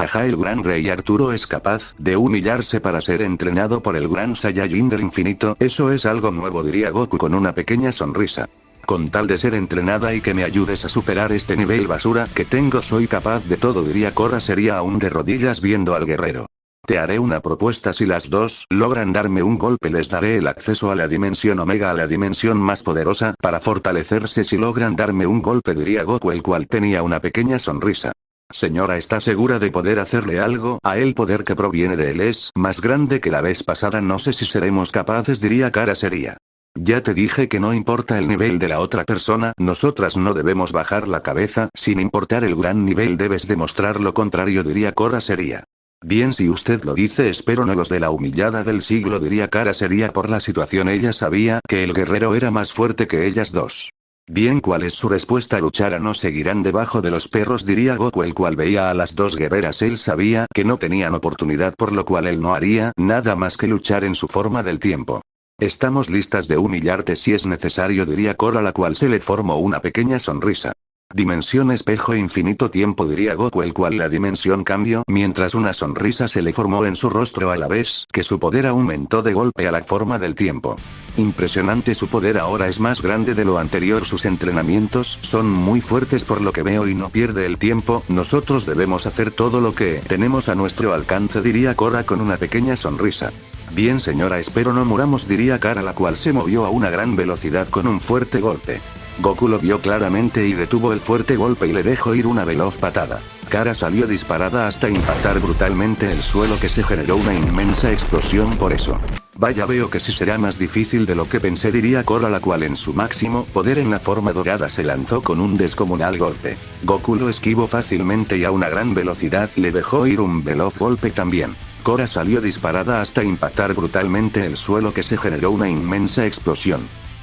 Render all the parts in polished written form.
jaja, el gran rey Arturo es capaz de humillarse para ser entrenado por el gran Saiyajin del infinito. Eso es algo nuevo, diría Goku con una pequeña sonrisa. Con tal de ser entrenada y que me ayudes a superar este nivel basura que tengo, soy capaz de todo, diría Korra sería aún de rodillas viendo al guerrero. Te haré una propuesta: si las dos logran darme un golpe, les daré el acceso a la dimensión Omega, a la dimensión más poderosa, para fortalecerse. Si logran darme un golpe, diría Goku, el cual tenía una pequeña sonrisa. Señora, ¿está segura de poder hacerle algo? A el poder que proviene de él es más grande que la vez pasada, no sé si seremos capaces, diría Cara seria. Ya te dije que no importa el nivel de la otra persona, nosotras no debemos bajar la cabeza, sin importar el gran nivel debes demostrar lo contrario, diría Korra seria. Bien, si usted lo dice, espero no los de la humillada del siglo, diría Cara seria. Por la situación ella sabía que el guerrero era más fuerte que ellas dos. Bien, ¿cuál es su respuesta? Luchar a no seguirán debajo de los perros, diría Goku, el cual veía a las dos guerreras. Él sabía que no tenían oportunidad, por lo cual él no haría nada más que luchar en su forma del tiempo. Estamos listas de humillarte si es necesario, diría Korra, la cual se le formó una pequeña sonrisa. Dimensión espejo infinito tiempo, diría Goku, el cual la dimensión cambió mientras una sonrisa se le formó en su rostro a la vez que su poder aumentó de golpe a la forma del tiempo. Impresionante, su poder ahora es más grande de lo anterior, sus entrenamientos son muy fuertes por lo que veo y no pierde el tiempo, nosotros debemos hacer todo lo que tenemos a nuestro alcance, diría Korra con una pequeña sonrisa. Bien señora, espero no muramos, diría Cara, la cual se movió a una gran velocidad con un fuerte golpe. Goku lo vio claramente y detuvo el fuerte golpe y le dejó ir una veloz patada. Cara salió disparada hasta impactar brutalmente el suelo, que se generó una inmensa explosión por eso. Vaya, veo que sí será más difícil de lo que pensé, diría Korra, la cual en su máximo poder en la forma dorada se lanzó con un descomunal golpe. Goku lo esquivó fácilmente y a una gran velocidad le dejó ir un veloz golpe también. Korra salió disparada hasta impactar brutalmente el suelo, que se generó una inmensa explosión.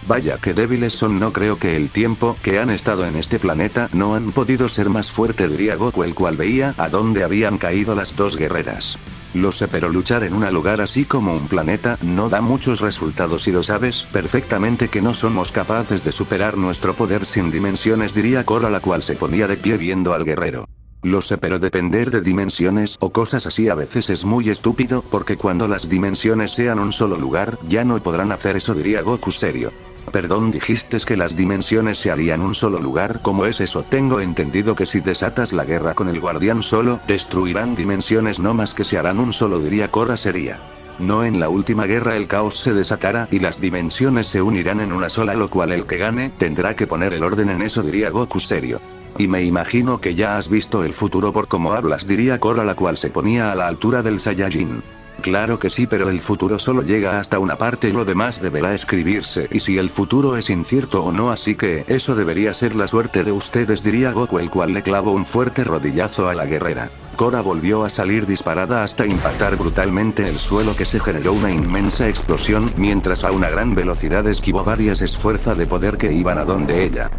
Vaya que débiles son, no creo que el tiempo que han estado en este planeta no han podido ser más fuerte, diría Goku, el cual veía a dónde habían caído las dos guerreras. Lo sé, pero luchar en un lugar así como un planeta no da muchos resultados y lo sabes perfectamente que no somos capaces de superar nuestro poder sin dimensiones, diría Korra, la cual se ponía de pie viendo al guerrero. Lo sé, pero depender de dimensiones o cosas así a veces es muy estúpido, porque cuando las dimensiones sean un solo lugar, ya no podrán hacer eso, diría Goku serio. Perdón, dijiste que las dimensiones se harían un solo lugar, ¿cómo es eso? Tengo entendido que si desatas la guerra con el guardián solo, destruirán dimensiones, no más que se harán un solo, diría Korra seria. No, en la última guerra el caos se desatará y las dimensiones se unirán en una sola, lo cual el que gane tendrá que poner el orden en eso, diría Goku serio. Y me imagino que ya has visto el futuro por cómo hablas, diría Korra, la cual se ponía a la altura del Saiyajin. Claro que sí, pero el futuro solo llega hasta una parte y lo demás deberá escribirse, y si el futuro es incierto o no, así que eso debería ser la suerte de ustedes, diría Goku, el cual le clavó un fuerte rodillazo a la guerrera. Korra volvió a salir disparada hasta impactar brutalmente el suelo, que se generó una inmensa explosión, mientras a una gran velocidad esquivó varias esfuerzas de poder que iban a donde ella.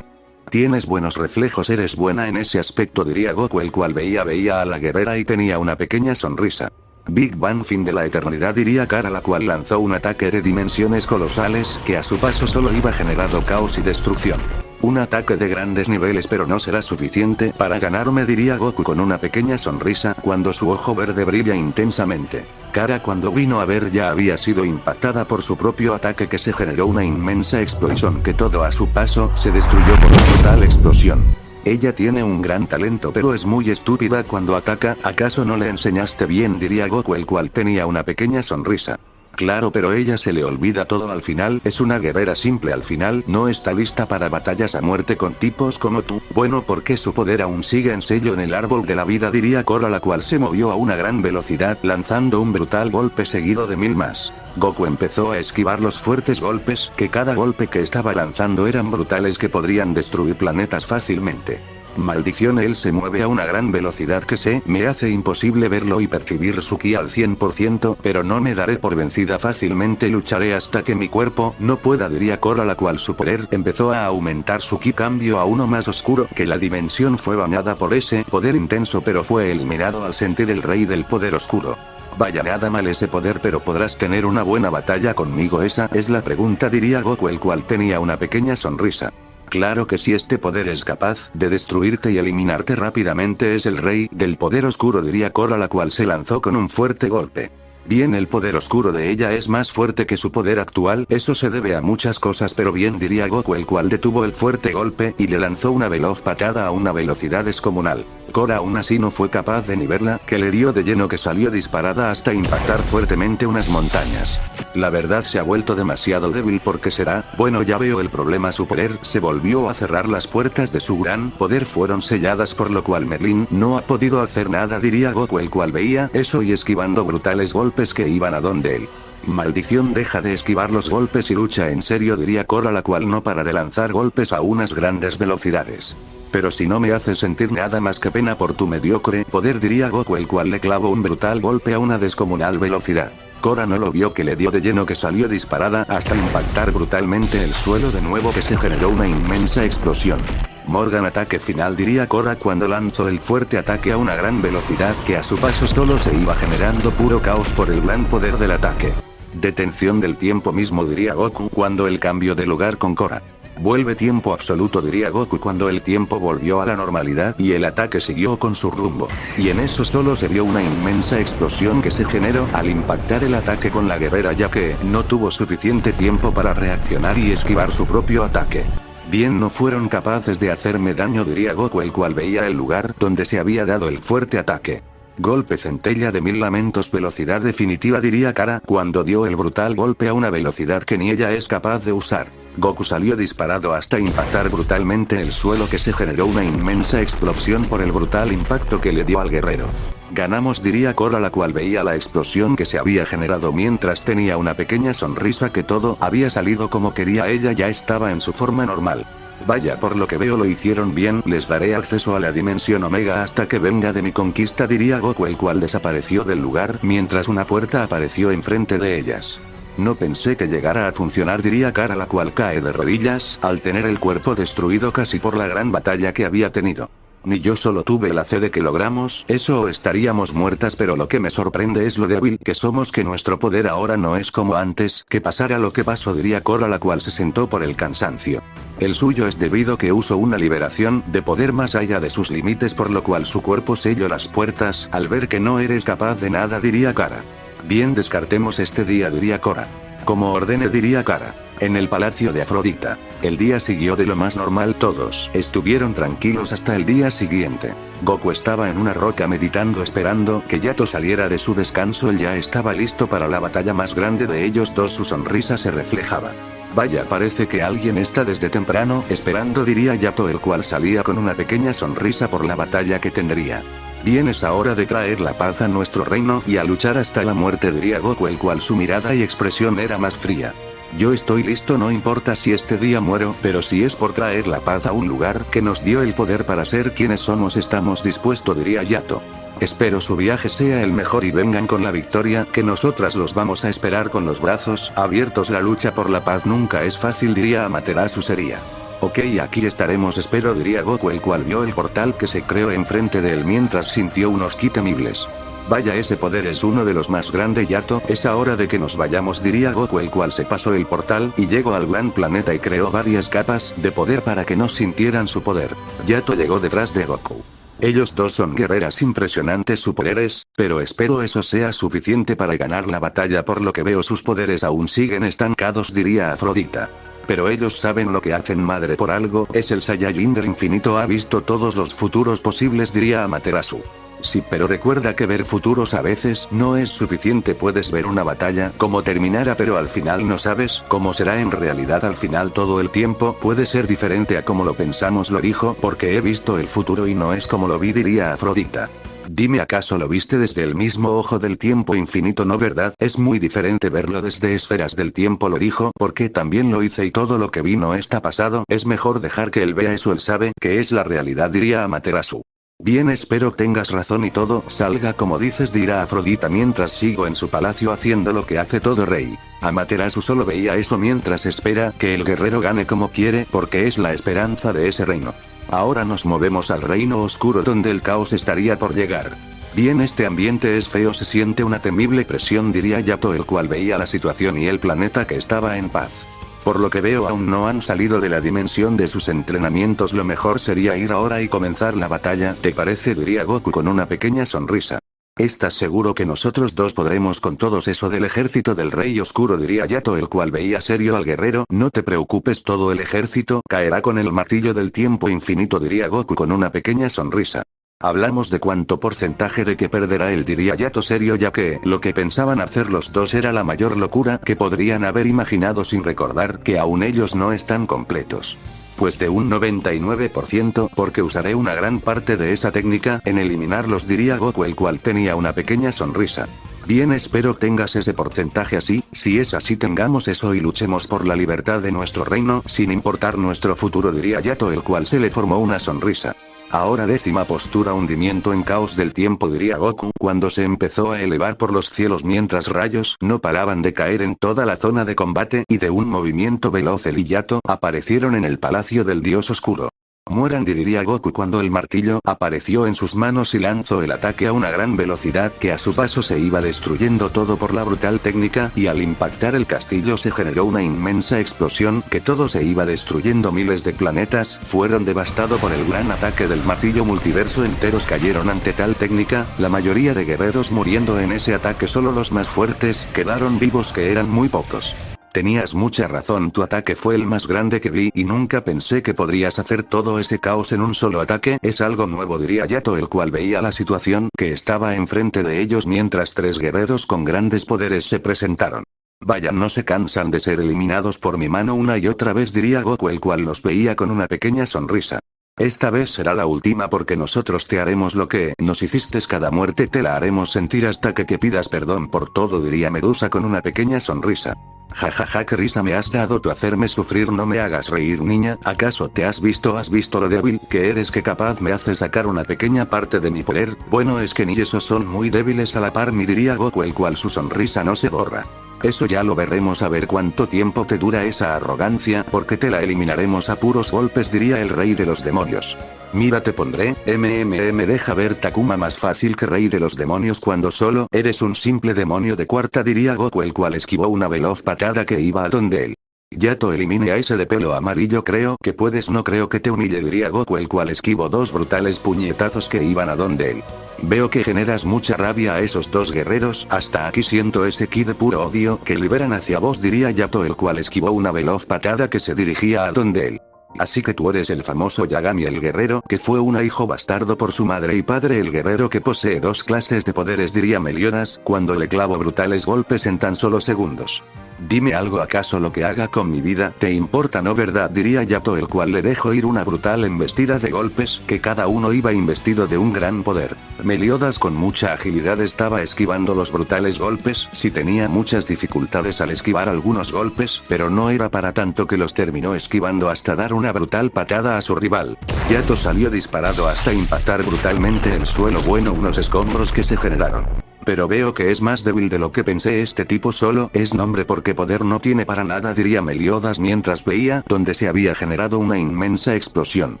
Tienes buenos reflejos, eres buena en ese aspecto, diría Goku, el cual veía a la guerrera y tenía una pequeña sonrisa. Big Bang, fin de la eternidad, diría Cara, la cual lanzó un ataque de dimensiones colosales, que a su paso solo iba generando caos y destrucción. Un ataque de grandes niveles, pero no será suficiente para ganarme, diría Goku con una pequeña sonrisa, cuando su ojo verde brilla intensamente. Cara, cuando vino a ver, ya había sido impactada por su propio ataque, que se generó una inmensa explosión, que todo a su paso se destruyó por una total explosión. Ella tiene un gran talento, pero es muy estúpida cuando ataca, ¿acaso no le enseñaste bien?, diría Goku, el cual tenía una pequeña sonrisa. Claro, pero ella se le olvida todo al final, es una guerrera simple al final, no está lista para batallas a muerte con tipos como tú. Bueno, porque su poder aún sigue en sello en el árbol de la vida, diría Korra, la cual se movió a una gran velocidad lanzando un brutal golpe seguido de 1000 más. Goku empezó a esquivar los fuertes golpes, que cada golpe que estaba lanzando eran brutales, que podrían destruir planetas fácilmente. Maldición, él se mueve a una gran velocidad que se me hace imposible verlo y percibir su ki al 100%, pero no me daré por vencida fácilmente, lucharé hasta que mi cuerpo no pueda, diría Korra, la cual su poder empezó a aumentar, su ki cambió a uno más oscuro, que la dimensión fue bañada por ese poder intenso, pero fue eliminado al sentir el rey del poder oscuro. Vaya, nada mal ese poder, pero ¿podrás tener una buena batalla conmigo? Esa es la pregunta, diría Goku, el cual tenía una pequeña sonrisa. Claro que si este poder es capaz de destruirte y eliminarte rápidamente es el rey del poder oscuro, diría Korra, la cual se lanzó con un fuerte golpe. Bien, el poder oscuro de ella es más fuerte que su poder actual, eso se debe a muchas cosas, pero bien, diría Goku, el cual detuvo el fuerte golpe y le lanzó una veloz patada a una velocidad descomunal. Korra aún así no fue capaz de ni verla, que le dio de lleno, que salió disparada hasta impactar fuertemente unas montañas. La verdad se ha vuelto demasiado débil. ¿Por qué será? Bueno, ya veo el problema. Su poder se volvió a cerrar, las puertas de su gran poder fueron selladas, por lo cual Merlin no ha podido hacer nada, diría Goku, el cual veía eso y esquivando brutales golpes que iban a donde él. Maldición, deja de esquivar los golpes y lucha en serio, diría Korra, la cual no para de lanzar golpes a unas grandes velocidades. Pero si no me haces sentir nada más que pena por tu mediocre poder, diría Goku, el cual le clavó un brutal golpe a una descomunal velocidad. Korra no lo vio, que le dio de lleno, que salió disparada hasta impactar brutalmente el suelo de nuevo, que se generó una inmensa explosión. Morgan, ataque final, diría Korra cuando lanzó el fuerte ataque a una gran velocidad, que a su paso solo se iba generando puro caos por el gran poder del ataque. Detención del tiempo mismo, diría Goku cuando el cambio de lugar con Korra. Vuelve tiempo absoluto, diría Goku cuando el tiempo volvió a la normalidad y el ataque siguió con su rumbo. Y en eso solo se vio una inmensa explosión que se generó al impactar el ataque con la guerrera, ya que no tuvo suficiente tiempo para reaccionar y esquivar su propio ataque. Bien, no fueron capaces de hacerme daño, diría Goku, el cual veía el lugar donde se había dado el fuerte ataque. Golpe centella de 1000 lamentos, velocidad definitiva, diría Kara cuando dio el brutal golpe a una velocidad que ni ella es capaz de usar. Goku salió disparado hasta impactar brutalmente el suelo, que se generó una inmensa explosión por el brutal impacto que le dio al guerrero. Ganamos, diría Korra, la cual veía la explosión que se había generado mientras tenía una pequeña sonrisa, que todo había salido como quería, ella ya estaba en su forma normal. Vaya, por lo que veo lo hicieron bien, les daré acceso a la dimensión Omega hasta que venga de mi conquista, diría Goku, el cual desapareció del lugar mientras una puerta apareció enfrente de ellas. No pensé que llegara a funcionar, diría Kara, la cual cae de rodillas al tener el cuerpo destruido casi por la gran batalla que había tenido. Ni yo solo tuve la fe de que logramos eso o estaríamos muertas, pero lo que me sorprende es lo débil que somos, que nuestro poder ahora no es como antes, que pasara lo que pasó, diría Korra, la cual se sentó por el cansancio. El suyo es debido que usó una liberación de poder más allá de sus límites, por lo cual su cuerpo selló las puertas al ver que no eres capaz de nada, diría Kara. Bien, descartemos este día, diría Korra. Como ordene, diría Kara. En el palacio de Afrodita, el día siguió de lo más normal, todos estuvieron tranquilos hasta el día siguiente. Goku estaba en una roca meditando, esperando que Yato saliera de su descanso, él ya estaba listo para la batalla más grande de ellos dos, su sonrisa se reflejaba. Vaya, parece que alguien está desde temprano esperando, diría Yato, el cual salía con una pequeña sonrisa por la batalla que tendría. Bien, es hora de traer la paz a nuestro reino y a luchar hasta la muerte, diría Goku, el cual su mirada y expresión era más fría. Yo estoy listo, no importa si este día muero, pero si es por traer la paz a un lugar que nos dio el poder para ser quienes somos, estamos dispuestos, diría Yato. Espero su viaje sea el mejor y vengan con la victoria, que nosotras los vamos a esperar con los brazos abiertos. La lucha por la paz nunca es fácil, diría Amaterasu sería. Ok, aquí estaremos, espero, diría Goku, el cual vio el portal que se creó enfrente de él mientras sintió unos ki temibles. Vaya, ese poder es uno de los más grandes, Yato, es hora de que nos vayamos, diría Goku, el cual se pasó el portal y llegó al gran planeta y creó varias capas de poder para que no sintieran su poder. Yato llegó detrás de Goku. Ellos dos son guerreras impresionantes sus poderes, pero espero eso sea suficiente para ganar la batalla, por lo que veo sus poderes aún siguen estancados, diría Afrodita. Pero ellos saben lo que hacen, madre, por algo es el Saiyajin del infinito, ha visto todos los futuros posibles, diría Amaterasu. Sí, pero recuerda que ver futuros a veces no es suficiente, puedes ver una batalla como terminara, pero al final no sabes cómo será en realidad, al final todo el tiempo puede ser diferente a como lo pensamos, lo dijo porque he visto el futuro y no es como lo vi, diría Afrodita. Dime, ¿acaso lo viste desde el mismo ojo del tiempo infinito, no verdad? Es muy diferente verlo desde esferas del tiempo, lo dijo porque también lo hice y todo lo que vi no está pasado, es mejor dejar que él vea eso, él sabe que es la realidad, diría Amaterasu. Bien, espero tengas razón y todo salga como dices, dirá Afrodita mientras sigo en su palacio haciendo lo que hace todo rey. Amaterasu solo veía eso mientras espera que el guerrero gane como quiere porque es la esperanza de ese reino. Ahora nos movemos al reino oscuro donde el caos estaría por llegar. Bien, este ambiente es feo, se siente una temible presión, diría Yato, el cual veía la situación y el planeta que estaba en paz. Por lo que veo aún no han salido de la dimensión de sus entrenamientos. Lo mejor sería ir ahora y comenzar la batalla, ¿te parece?, diría Goku con una pequeña sonrisa. ¿Estás seguro que nosotros dos podremos con todos eso del ejército del Rey Oscuro?, diría Yato, el cual veía serio al guerrero. No te preocupes, todo el ejército caerá con el martillo del tiempo infinito, diría Goku con una pequeña sonrisa. Hablamos de cuánto porcentaje de que perderá él, diría Yato serio, ya que lo que pensaban hacer los dos era la mayor locura que podrían haber imaginado, sin recordar que aún ellos no están completos. Pues de un 99%, porque usaré una gran parte de esa técnica en eliminarlos, diría Goku, el cual tenía una pequeña sonrisa. Bien, espero tengas ese porcentaje así. Si es así, tengamos eso y luchemos por la libertad de nuestro reino, sin importar nuestro futuro, diría Yato, el cual se le formó una sonrisa. Ahora 10ª postura, hundimiento en caos del tiempo, diría Goku, cuando se empezó a elevar por los cielos mientras rayos no paraban de caer en toda la zona de combate, y de un movimiento veloz él y Yato aparecieron en el palacio del dios oscuro. Mueran, diría Goku cuando el martillo apareció en sus manos y lanzó el ataque a una gran velocidad que a su paso se iba destruyendo todo por la brutal técnica, y al impactar el castillo se generó una inmensa explosión que todo se iba destruyendo. Miles de planetas fueron devastados por el gran ataque del martillo, multiverso enteros cayeron ante tal técnica, la mayoría de guerreros muriendo en ese ataque, solo los más fuertes quedaron vivos, que eran muy pocos. Tenías mucha razón, tu ataque fue el más grande que vi y nunca pensé que podrías hacer todo ese caos en un solo ataque. Es algo nuevo, diría Yato, el cual veía la situación que estaba enfrente de ellos mientras 3 guerreros con grandes poderes se presentaron. Vaya, no se cansan de ser eliminados por mi mano una y otra vez, diría Goku, el cual los veía con una pequeña sonrisa. Esta vez será la última, porque nosotros te haremos lo que nos hiciste, cada muerte te la haremos sentir hasta que pidas perdón por todo, diría Medusa con una pequeña sonrisa. Jajaja, qué risa me has dado tú, hacerme sufrir, no me hagas reír, niña. ¿Acaso te has visto lo débil que eres, que capaz me hace sacar una pequeña parte de mi poder? Bueno, es que ni esos son muy débiles a la par mi, diría Goku, el cual su sonrisa no se borra. Eso ya lo veremos, a ver cuánto tiempo te dura esa arrogancia, porque te la eliminaremos a puros golpes, diría el rey de los demonios. Mira, te pondré, deja ver, Takuma, más fácil que rey de los demonios cuando solo eres un simple demonio de cuarta, diría Goku, el cual esquivó una veloz patada que iba a donde él. Yato, elimine a ese de pelo amarillo, creo que puedes, no creo que te humille, diría Goku, el cual esquivó 2 brutales puñetazos que iban a donde él. Veo que generas mucha rabia a esos 2 guerreros, hasta aquí siento ese ki de puro odio que liberan hacia vos, diría Yato, el cual esquivó una veloz patada que se dirigía a donde él. Así que tú eres el famoso Yagami, el guerrero que fue un hijo bastardo por su madre y padre, el guerrero que posee 2 clases de poderes, diría Meliodas, cuando le clavo brutales golpes en tan solo segundos. Dime algo, ¿acaso lo que haga con mi vida te importa, no verdad?, diría Yato, el cual le dejó ir una brutal embestida de golpes, que cada uno iba investido de un gran poder. Meliodas con mucha agilidad estaba esquivando los brutales golpes, sí tenía muchas dificultades al esquivar algunos golpes, pero no era para tanto, que los terminó esquivando hasta dar una brutal patada a su rival. Yato salió disparado hasta impactar brutalmente el suelo, bueno, unos escombros que se generaron. Pero veo que es más débil de lo que pensé, este tipo solo es nombre porque poder no tiene para nada, diría Meliodas mientras veía donde se había generado una inmensa explosión.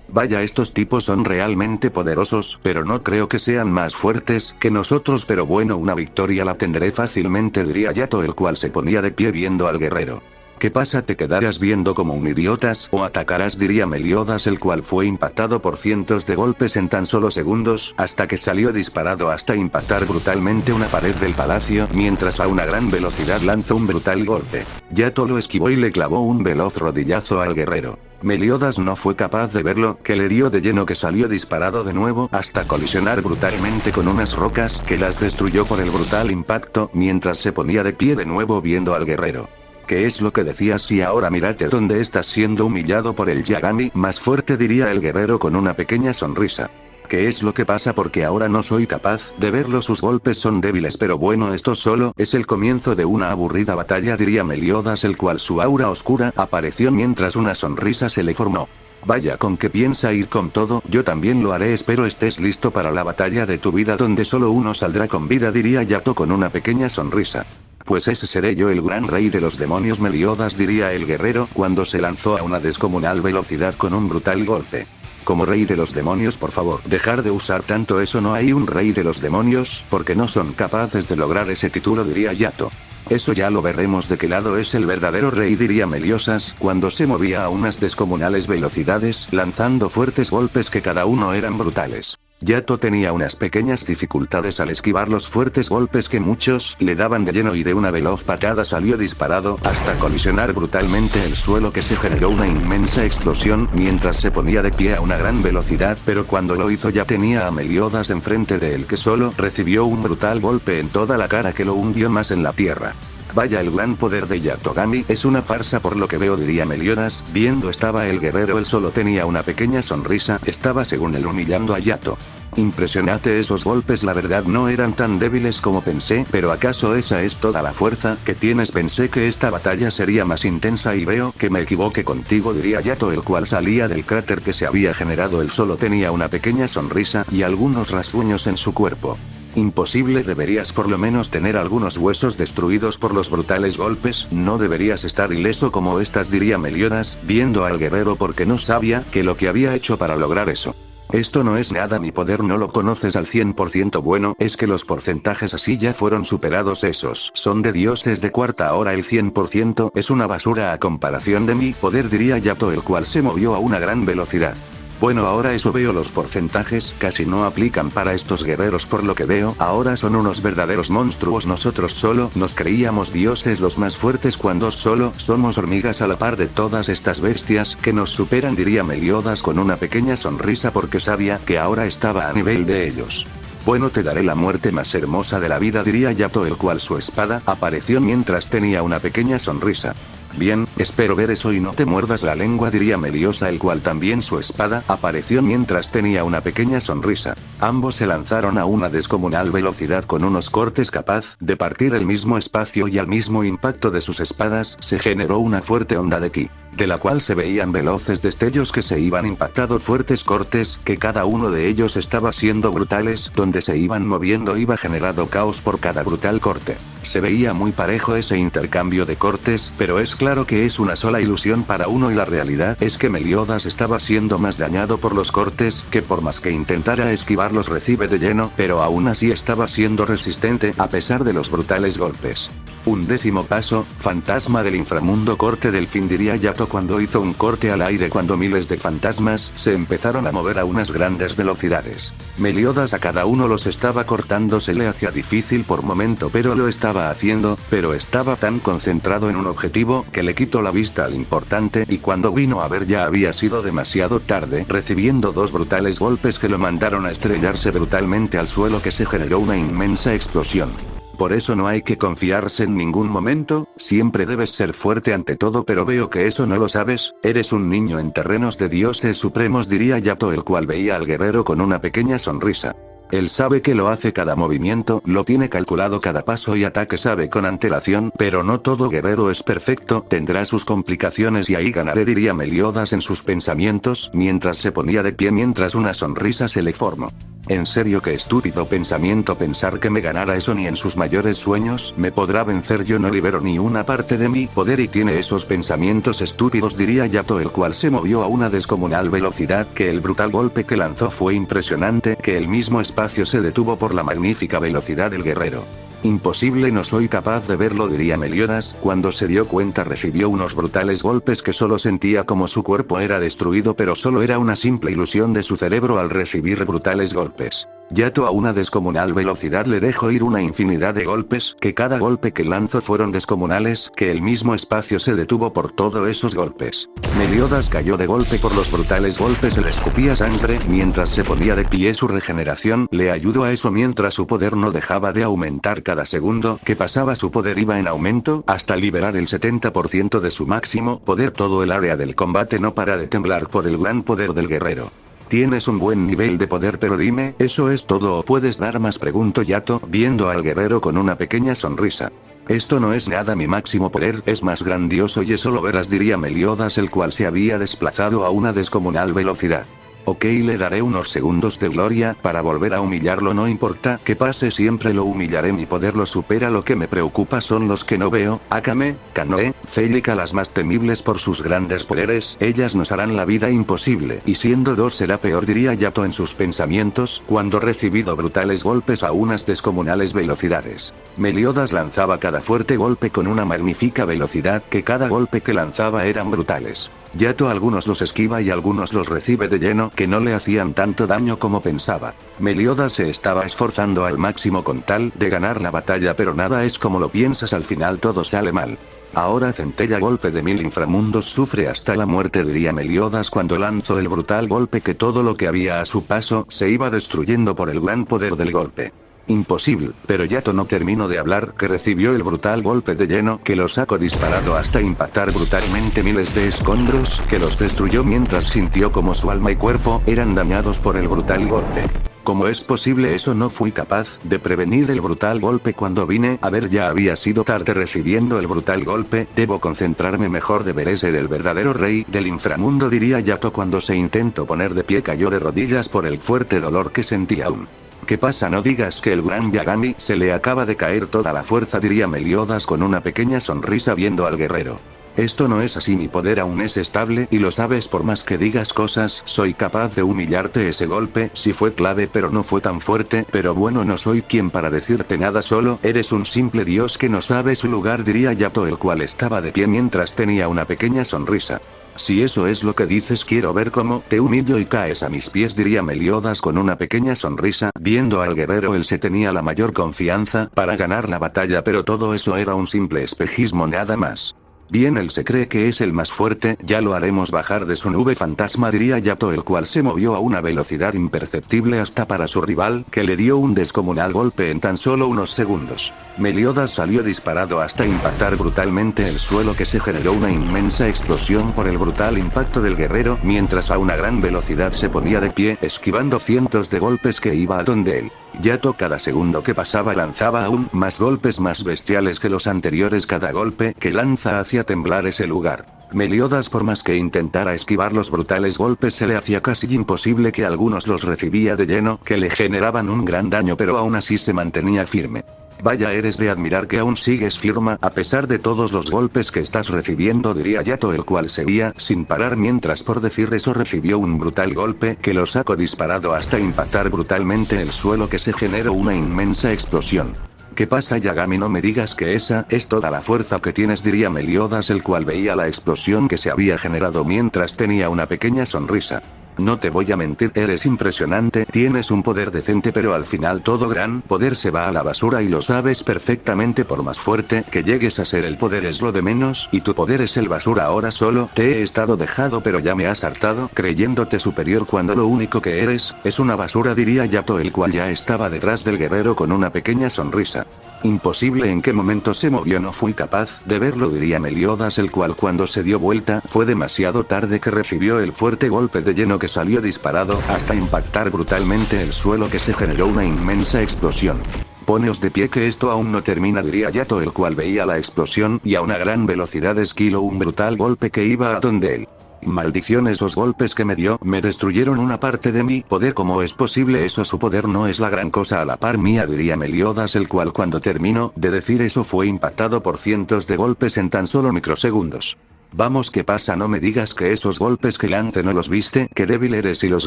Vaya, estos tipos son realmente poderosos, pero no creo que sean más fuertes que nosotros, pero bueno, una victoria la tendré fácilmente, diría Yato, el cual se ponía de pie viendo al guerrero. ¿Qué pasa, te quedarás viendo como un idiotas o atacarás?, diría Meliodas, el cual fue impactado por cientos de golpes en tan solo segundos, hasta que salió disparado hasta impactar brutalmente una pared del palacio, mientras a una gran velocidad lanzó un brutal golpe. Yato lo esquivó y le clavó un veloz rodillazo al guerrero. Meliodas no fue capaz de verlo, que le dio de lleno, que salió disparado de nuevo hasta colisionar brutalmente con unas rocas que las destruyó por el brutal impacto, mientras se ponía de pie de nuevo viendo al guerrero. ¿Qué es lo que decías? Y ahora mírate dónde estás siendo humillado por el Yagami más fuerte, diría el guerrero con una pequeña sonrisa. ¿Qué es lo que pasa? Porque ahora no soy capaz de verlo, sus golpes son débiles, pero bueno, esto solo es el comienzo de una aburrida batalla, diría Meliodas, el cual su aura oscura apareció mientras una sonrisa se le formó. Vaya, con que piensa ir con todo, yo también lo haré, espero estés listo para la batalla de tu vida donde solo uno saldrá con vida, diría Yato con una pequeña sonrisa. Pues ese seré yo, el gran rey de los demonios, Meliodas, diría el guerrero cuando se lanzó a una descomunal velocidad con un brutal golpe. Como rey de los demonios, por favor, dejar de usar tanto eso, no hay un rey de los demonios, porque no son capaces de lograr ese título, diría Yato. Eso ya lo veremos de qué lado es el verdadero rey, diría Meliosas, cuando se movía a unas descomunales velocidades, lanzando fuertes golpes que cada uno eran brutales. Yato tenía unas pequeñas dificultades al esquivar los fuertes golpes que muchos le daban de lleno y de una veloz patada salió disparado, hasta colisionar brutalmente el suelo, que se generó una inmensa explosión mientras se ponía de pie a una gran velocidad, pero cuando lo hizo ya tenía a Meliodas enfrente de él, que solo recibió un brutal golpe en toda la cara que lo hundió más en la tierra. Vaya, el gran poder de Yatogami es una farsa por lo que veo, diría Meliodas, viendo estaba el guerrero, él solo tenía una pequeña sonrisa, estaba según él humillando a Yato. Impresionante esos golpes, la verdad no eran tan débiles como pensé, pero ¿acaso esa es toda la fuerza que tienes? Pensé que esta batalla sería más intensa y veo que me equivoqué contigo, diría Yato, el cual salía del cráter que se había generado, él solo tenía una pequeña sonrisa y algunos rasguños en su cuerpo. Imposible, deberías por lo menos tener algunos huesos destruidos por los brutales golpes, no deberías estar ileso como estas, diría Meliodas, viendo al guerrero, porque no sabía que lo que había hecho para lograr eso. Esto no es nada, mi poder no lo conoces al 100%, bueno, es que los porcentajes así ya fueron superados, esos son de dioses de cuarta, ahora el 100% es una basura a comparación de mi poder, diría Yato, el cual se movió a una gran velocidad. Bueno, ahora eso veo, los porcentajes casi no aplican para estos guerreros por lo que veo, ahora son unos verdaderos monstruos, nosotros solo nos creíamos dioses los más fuertes cuando solo somos hormigas a la par de todas estas bestias que nos superan, diría Meliodas con una pequeña sonrisa porque sabía que ahora estaba a nivel de ellos. Bueno, te daré la muerte más hermosa de la vida, diría Yato, el cual su espada apareció mientras tenía una pequeña sonrisa. Bien, espero ver eso y no te muerdas la lengua, diría Meliosa, el cual también su espada apareció mientras tenía una pequeña sonrisa. Ambos se lanzaron a una descomunal velocidad con unos cortes capaz de partir el mismo espacio y al mismo impacto de sus espadas se generó una fuerte onda de ki, de la cual se veían veloces destellos que se iban impactando, fuertes cortes, que cada uno de ellos estaba siendo brutales, donde se iban moviendo iba generando caos por cada brutal corte. Se veía muy parejo ese intercambio de cortes, pero es claro que es una sola ilusión para uno y la realidad es que Meliodas estaba siendo más dañado por los cortes, que por más que intentara esquivarlos recibe de lleno, pero aún así estaba siendo resistente a pesar de los brutales golpes. Un décimo paso, fantasma del inframundo, corte del fin, diría Yato cuando hizo un corte al aire cuando miles de fantasmas se empezaron a mover a unas grandes velocidades. Meliodas a cada uno los estaba cortando, se le hacía difícil por momento pero lo estaba haciendo, pero estaba tan concentrado en un objetivo que le quitó la vista al importante y cuando vino a ver ya había sido demasiado tarde, recibiendo dos brutales golpes que lo mandaron a estrellarse brutalmente al suelo, que se generó una inmensa explosión. Por eso no hay que confiarse en ningún momento, siempre debes ser fuerte ante todo, pero veo que eso no lo sabes, eres un niño en terrenos de dioses supremos, diría Yato, el cual veía al guerrero con una pequeña sonrisa. Él sabe que lo hace cada movimiento, lo tiene calculado cada paso y ataque sabe con antelación, pero no todo guerrero es perfecto, tendrá sus complicaciones y ahí ganaré, diría Meliodas en sus pensamientos, mientras se ponía de pie mientras una sonrisa se le formó. En serio, qué estúpido pensamiento pensar que me ganara eso, ni en sus mayores sueños me podrá vencer, yo no libero ni una parte de mi poder y tiene esos pensamientos estúpidos, diría Yato, el cual se movió a una descomunal velocidad, que el brutal golpe que lanzó fue impresionante, que el mismo espacio se detuvo por la magnífica velocidad del guerrero. Imposible, no soy capaz de verlo, diría Meliodas, cuando se dio cuenta recibió unos brutales golpes que solo sentía como su cuerpo era destruido, pero solo era una simple ilusión de su cerebro al recibir brutales golpes. Yato a una descomunal velocidad le dejó ir una infinidad de golpes, que cada golpe que lanzó fueron descomunales, que el mismo espacio se detuvo por todos esos golpes. Meliodas cayó de golpe por los brutales golpes, le escupía sangre mientras se ponía de pie, su regeneración le ayudó a eso mientras su poder no dejaba de aumentar cada segundo que pasaba, su poder iba en aumento hasta liberar el 70% de su máximo poder, todo el área del combate no para de temblar por el gran poder del guerrero. Tienes un buen nivel de poder, pero dime, ¿eso es todo o puedes dar más?, preguntó Yato, viendo al guerrero con una pequeña sonrisa. Esto no es nada, mi máximo poder es más grandioso y eso lo verás, diría Meliodas, el cual se había desplazado a una descomunal velocidad. Ok, le daré unos segundos de gloria para volver a humillarlo, no importa que pase, siempre lo humillaré, mi poder lo supera, lo que me preocupa son los que no veo, Akame, Kanoe, Celica, las más temibles por sus grandes poderes, ellas nos harán la vida imposible, y siendo dos será peor, diría Yato en sus pensamientos, cuando recibido brutales golpes a unas descomunales velocidades. Meliodas lanzaba cada fuerte golpe con una magnífica velocidad, que cada golpe que lanzaba eran brutales. Yato algunos los esquiva y algunos los recibe de lleno, que no le hacían tanto daño como pensaba. Meliodas se estaba esforzando al máximo con tal de ganar la batalla, pero nada es como lo piensas, al final todo sale mal. Ahora Centella, golpe de 1000 inframundos, sufre hasta la muerte, diría Meliodas cuando lanzó el brutal golpe, que todo lo que había a su paso se iba destruyendo por el gran poder del golpe. Imposible, pero Yato no terminó de hablar, que recibió el brutal golpe de lleno, que lo sacó disparado hasta impactar brutalmente miles de escombros, que los destruyó mientras sintió como su alma y cuerpo eran dañados por el brutal golpe. ¿Cómo es posible eso? No fui capaz de prevenir el brutal golpe cuando vine a ver, ya había sido tarde recibiendo el brutal golpe, debo concentrarme mejor, deberé ser el verdadero rey del inframundo, diría Yato cuando se intentó poner de pie, cayó de rodillas por el fuerte dolor que sentía aún. ¿Qué pasa? No digas que el gran Yagami se le acaba de caer toda la fuerza, diría Meliodas con una pequeña sonrisa viendo al guerrero. Esto no es así, mi poder aún es estable y lo sabes, por más que digas cosas, soy capaz de humillarte. Ese golpe sí fue clave, pero no fue tan fuerte, pero bueno, no soy quien para decirte nada, solo eres un simple dios que no sabe su lugar, diría Yato, el cual estaba de pie mientras tenía una pequeña sonrisa. Si eso es lo que dices, quiero ver cómo te humillo y caes a mis pies, diría Meliodas con una pequeña sonrisa, viendo al guerrero. Él se tenía la mayor confianza para ganar la batalla, pero todo eso era un simple espejismo, nada más. Bien, él se cree que es el más fuerte, ya lo haremos bajar de su nube fantasma, diría Yato, el cual se movió a una velocidad imperceptible hasta para su rival, que le dio un descomunal golpe en tan solo unos segundos. Meliodas salió disparado hasta impactar brutalmente el suelo, que se generó una inmensa explosión por el brutal impacto del guerrero, mientras a una gran velocidad se ponía de pie, esquivando cientos de golpes que iba a donde él. Yato cada segundo que pasaba lanzaba aún más golpes más bestiales que los anteriores, cada golpe que lanza hacía temblar ese lugar. Meliodas, por más que intentara esquivar los brutales golpes, se le hacía casi imposible, que algunos los recibía de lleno, que le generaban un gran daño, pero aún así se mantenía firme. Vaya, eres de admirar que aún sigues firme a pesar de todos los golpes que estás recibiendo, diría Yato, el cual seguía sin parar mientras por decir eso recibió un brutal golpe que lo sacó disparado hasta impactar brutalmente el suelo, que se generó una inmensa explosión. ¿Qué pasa, Yagami? No me digas que esa es toda la fuerza que tienes, diría Meliodas, el cual veía la explosión que se había generado mientras tenía una pequeña sonrisa. No te voy a mentir, eres impresionante, tienes un poder decente, pero al final todo gran poder se va a la basura y lo sabes perfectamente. Por más fuerte que llegues a ser, el poder es lo de menos y tu poder es el basura. Ahora solo te he estado dejado, pero ya me has hartado creyéndote superior cuando lo único que eres es una basura, diría Yato, el cual ya estaba detrás del guerrero con una pequeña sonrisa. Imposible, ¿en qué momento se movió? No fui capaz de verlo, diría Meliodas, el cual cuando se dio vuelta fue demasiado tarde, que recibió el fuerte golpe de lleno que salió disparado hasta impactar brutalmente el suelo, que se generó una inmensa explosión. Poneos de pie, que esto aún no termina, diría Yato, el cual veía la explosión y a una gran velocidad esquiló un brutal golpe que iba a donde él. Maldición, esos golpes que me dio me destruyeron una parte de mi poder. ¿Cómo es posible eso? Su poder no es la gran cosa a la par mía, diría Meliodas, el cual cuando terminó de decir eso fue impactado por cientos de golpes en tan solo microsegundos. Vamos, ¿qué pasa? No me digas que esos golpes que lance no los viste, qué débil eres, y los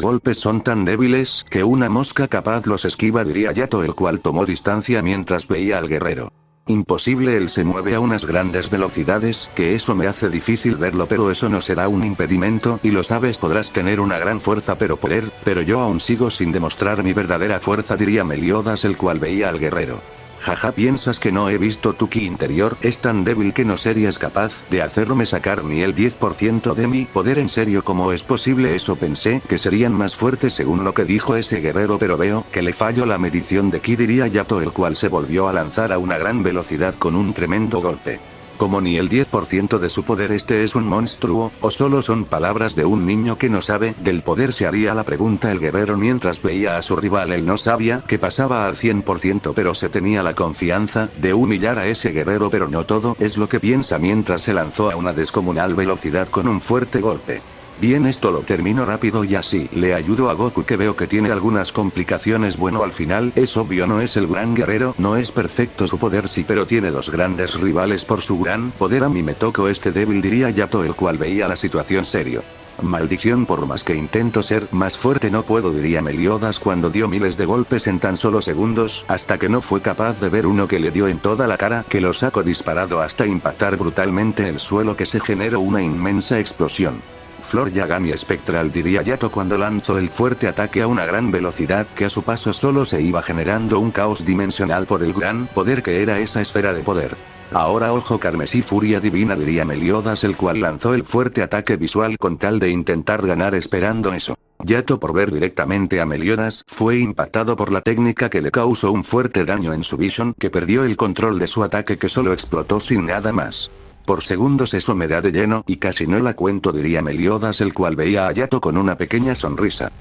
golpes son tan débiles que una mosca capaz los esquiva, diría Yato, el cual tomó distancia mientras veía al guerrero. Imposible, él se mueve a unas grandes velocidades, que eso me hace difícil verlo, pero eso no será un impedimento, y lo sabes, podrás tener una gran fuerza pero yo aún sigo sin demostrar mi verdadera fuerza, diría Meliodas, el cual veía al guerrero. Jaja, ¿piensas que no he visto tu ki interior? Es tan débil que no serías capaz de hacerme sacar ni el 10% de mi poder. ¿En serio? ¿Cómo es posible eso? Pensé que serían más fuertes según lo que dijo ese guerrero, pero veo que le falló la medición de ki, diría Yato, el cual se volvió a lanzar a una gran velocidad con un tremendo golpe. Como ni el 10% de su poder, este es un monstruo, o solo son palabras de un niño que no sabe del poder, se haría la pregunta el guerrero mientras veía a su rival. Él no sabía que pasaba al 100%, pero se tenía la confianza de humillar a ese guerrero, pero no todo es lo que piensa mientras se lanzó a una descomunal velocidad con un fuerte golpe. Bien, esto lo termino rápido y así le ayudo a Goku, que veo que tiene algunas complicaciones. Bueno, al final es obvio, no es el gran guerrero, no es perfecto su poder, sí, pero tiene dos grandes rivales por su gran poder. A mí me tocó este débil, diría Yato, el cual veía la situación serio. Maldición, por más que intento ser más fuerte no puedo, diría Meliodas cuando dio miles de golpes en tan solo segundos, hasta que no fue capaz de ver uno que le dio en toda la cara, que lo sacó disparado hasta impactar brutalmente el suelo, que se generó una inmensa explosión. Flor Yagami espectral, diría Yato cuando lanzó el fuerte ataque a una gran velocidad, que a su paso solo se iba generando un caos dimensional por el gran poder que era esa esfera de poder. Ahora ojo carmesí, furia divina, diría Meliodas, el cual lanzó el fuerte ataque visual con tal de intentar ganar esperando eso. Yato, por ver directamente a Meliodas, fue impactado por la técnica que le causó un fuerte daño en su visión, que perdió el control de su ataque, que solo explotó sin nada más. Por segundos eso me da de lleno y casi no la cuento, diría Meliodas, el cual veía a Yato con una pequeña sonrisa.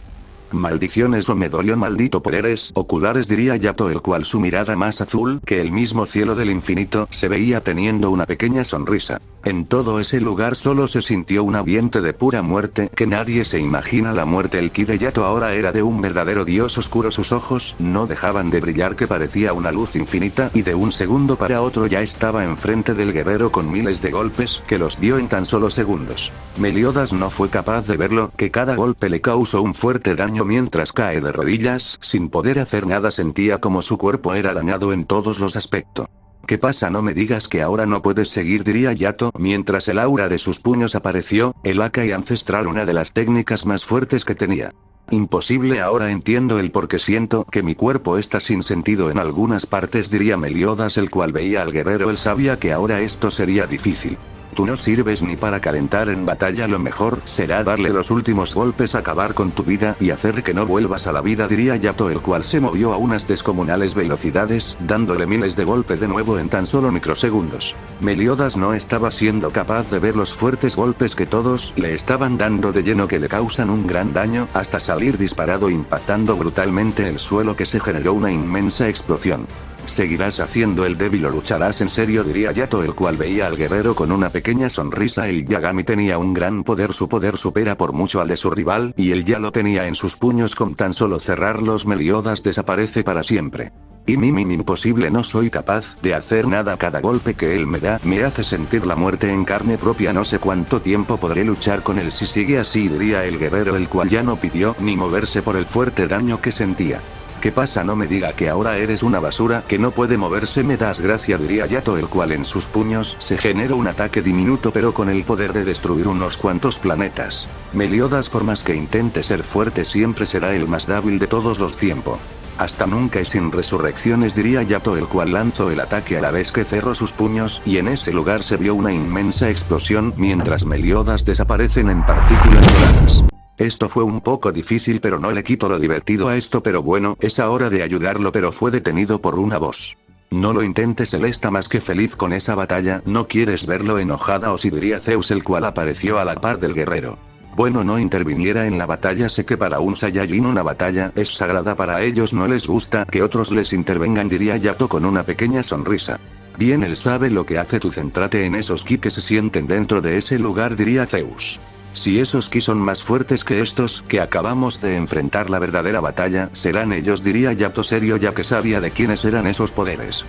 Maldición, eso me dolió, maldito poderes oculares, diría Yato, el cual su mirada más azul que el mismo cielo del infinito se veía teniendo una pequeña sonrisa. En todo ese lugar solo se sintió un ambiente de pura muerte, que nadie se imagina la muerte. El ki de Yato ahora era de un verdadero dios oscuro, sus ojos no dejaban de brillar, que parecía una luz infinita, y de un segundo para otro ya estaba enfrente del guerrero con miles de golpes, que los dio en tan solo segundos. Meliodas no fue capaz de verlo, que cada golpe le causó un fuerte daño mientras cae de rodillas, sin poder hacer nada. Sentía como su cuerpo era dañado en todos los aspectos. ¿Qué pasa? No me digas que ahora no puedes seguir, diría Yato, mientras el aura de sus puños apareció, el Akai ancestral, una de las técnicas más fuertes que tenía. Imposible, ahora entiendo el por qué siento que mi cuerpo está sin sentido en algunas partes, diría Meliodas, el cual veía al guerrero. Él sabía que ahora esto sería difícil. Tú no sirves ni para calentar en batalla, lo mejor será darle los últimos golpes, acabar con tu vida y hacer que no vuelvas a la vida, diría Yato, el cual se movió a unas descomunales velocidades, dándole miles de golpes de nuevo en tan solo microsegundos. Meliodas no estaba siendo capaz de ver los fuertes golpes que todos le estaban dando de lleno, que le causan un gran daño, hasta salir disparado impactando brutalmente el suelo, que se generó una inmensa explosión. ¿Seguirás haciendo el débil o lucharás en serio?, diría Yato, el cual veía al guerrero con una pequeña sonrisa. El Yagami tenía un gran poder, su poder supera por mucho al de su rival, y él ya lo tenía en sus puños. Con tan solo cerrarlos Meliodas desaparece para siempre. Imposible, no soy capaz de hacer nada. Cada golpe que él me da me hace sentir la muerte en carne propia. No sé cuánto tiempo podré luchar con él si sigue así, diría el guerrero, el cual ya no pidió ni moverse por el fuerte daño que sentía. ¿Qué pasa? No me diga que ahora eres una basura que no puede moverse. Me das gracia, diría Yato, el cual en sus puños se generó un ataque diminuto pero con el poder de destruir unos cuantos planetas. Meliodas, por más que intente ser fuerte, siempre será el más débil de todos los tiempos. Hasta nunca y sin resurrecciones, diría Yato, el cual lanzó el ataque a la vez que cerró sus puños, y en ese lugar se vio una inmensa explosión mientras Meliodas desaparecen en partículas doradas. Esto fue un poco difícil, pero no le quito lo divertido a esto. Pero bueno, es hora de ayudarlo, pero fue detenido por una voz. No lo intentes, él está más que feliz con esa batalla. ¿No quieres verlo enojada o sí?, diría Zeus, el cual apareció a la par del guerrero. Bueno, no interviniera en la batalla. Sé que para un Saiyajin una batalla es sagrada, para ellos no les gusta que otros les intervengan, diría Yato con una pequeña sonrisa. Bien, él sabe lo que hace, tú céntrate en esos ki que se sienten dentro de ese lugar, diría Zeus. Si esos ki son más fuertes que estos que acabamos de enfrentar, la verdadera batalla serán ellos, diría Yato serio, ya que sabía de quiénes eran esos poderes.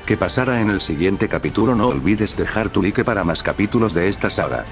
¿Qué pasará en el siguiente capítulo? No olvides dejar tu like para más capítulos de esta saga.